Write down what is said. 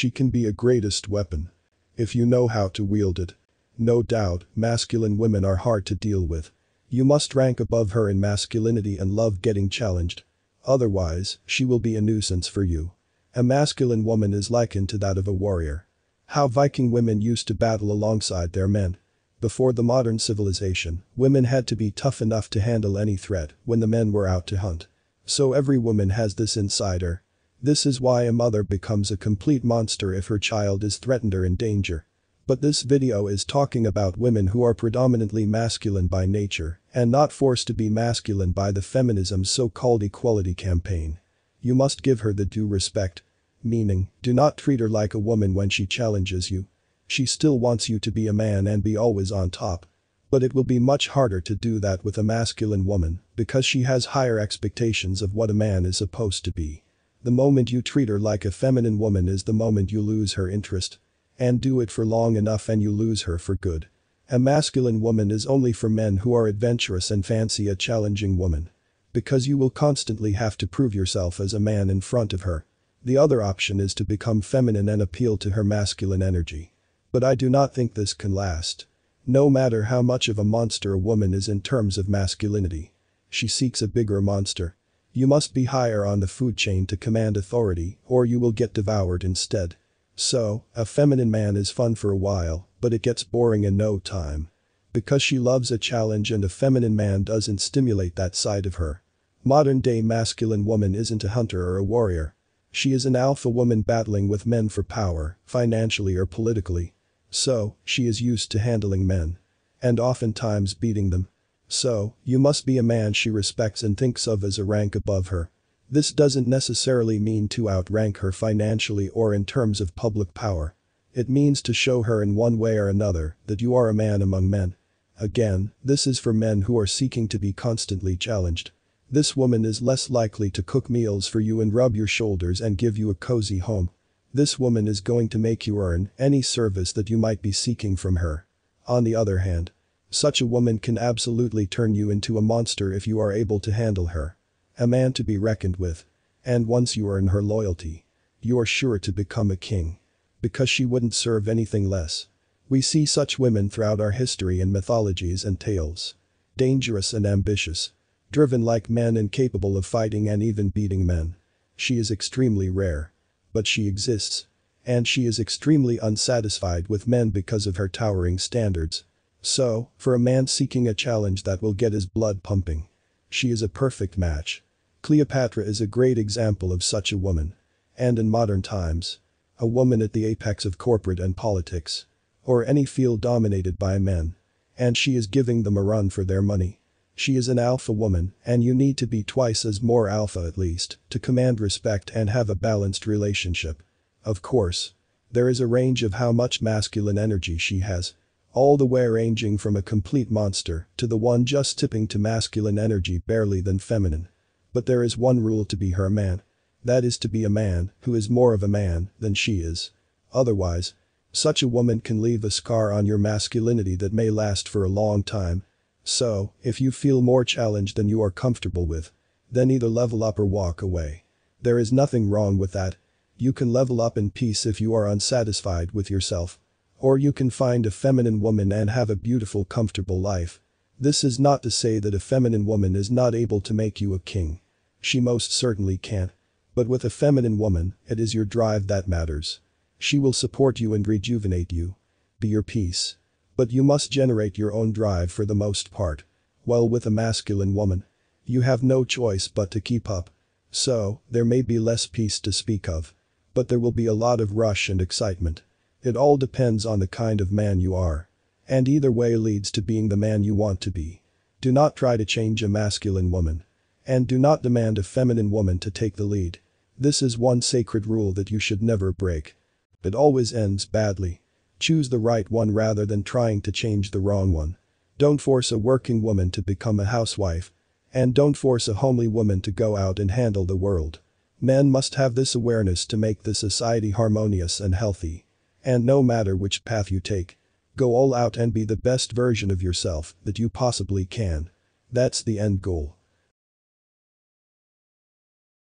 She can be a greatest weapon. If you know how to wield it. No doubt, masculine women are hard to deal with. You must rank above her in masculinity and love getting challenged. Otherwise, she will be a nuisance for you. A masculine woman is likened to that of a warrior. How Viking women used to battle alongside their men. Before the modern civilization, women had to be tough enough to handle any threat when the men were out to hunt. So every woman has this inside her. This is why a mother becomes a complete monster if her child is threatened or in danger. But this video is talking about women who are predominantly masculine by nature and not forced to be masculine by the feminism's so-called equality campaign. You must give her the due respect. Meaning, do not treat her like a woman when she challenges you. She still wants you to be a man and be always on top. But it will be much harder to do that with a masculine woman because she has higher expectations of what a man is supposed to be. The moment you treat her like a feminine woman is the moment you lose her interest. And do it for long enough and you lose her for good. A masculine woman is only for men who are adventurous and fancy a challenging woman. Because you will constantly have to prove yourself as a man in front of her. The other option is to become feminine and appeal to her masculine energy. But I do not think this can last. No matter how much of a monster a woman is in terms of masculinity. She seeks a bigger monster. You must be higher on the food chain to command authority or you will get devoured instead. So, a feminine man is fun for a while, but it gets boring in no time. Because she loves a challenge and a feminine man doesn't stimulate that side of her. Modern-day masculine woman isn't a hunter or a warrior. She is an alpha woman battling with men for power, financially or politically. So, she is used to handling men. And oftentimes beating them. So, you must be a man she respects and thinks of as a rank above her. This doesn't necessarily mean to outrank her financially or in terms of public power. It means to show her in one way or another that you are a man among men. Again, this is for men who are seeking to be constantly challenged. This woman is less likely to cook meals for you and rub your shoulders and give you a cozy home. This woman is going to make you earn any service that you might be seeking from her. On the other hand, such a woman can absolutely turn you into a monster if you are able to handle her. A man to be reckoned with. And once you earn her loyalty, you are sure to become a king. Because she wouldn't serve anything less. We see such women throughout our history in mythologies and tales. Dangerous and ambitious. Driven like men and capable of fighting and even beating men. She is extremely rare. But she exists. And she is extremely unsatisfied with men because of her towering standards. So, for a man seeking a challenge that will get his blood pumping. She is a perfect match. Cleopatra is a great example of such a woman. And in modern times. A woman at the apex of corporate and politics. Or any field dominated by men. And she is giving them a run for their money. She is an alpha woman and you need to be twice as more alpha at least to command respect and have a balanced relationship. Of course. There is a range of how much masculine energy she has. All the way ranging from a complete monster to the one just tipping to masculine energy barely than feminine. But there is one rule to be her man. That is to be a man who is more of a man than she is. Otherwise, such a woman can leave a scar on your masculinity that may last for a long time. So, if you feel more challenged than you are comfortable with, then either level up or walk away. There is nothing wrong with that. You can level up in peace if you are unsatisfied with yourself. Or you can find a feminine woman and have a beautiful, comfortable life. This is not to say that a feminine woman is not able to make you a king. She most certainly can. But with a feminine woman, it is your drive that matters. She will support you and rejuvenate you. Be your peace. But you must generate your own drive for the most part. While with a masculine woman, you have no choice but to keep up. So, there may be less peace to speak of. But there will be a lot of rush and excitement. It all depends on the kind of man you are. And either way leads to being the man you want to be. Do not try to change a masculine woman. And do not demand a feminine woman to take the lead. This is one sacred rule that you should never break. It always ends badly. Choose the right one rather than trying to change the wrong one. Don't force a working woman to become a housewife. And don't force a homely woman to go out and handle the world. Men must have this awareness to make the society harmonious and healthy. And no matter which path you take, go all out and be the best version of yourself that you possibly can. That's the end goal.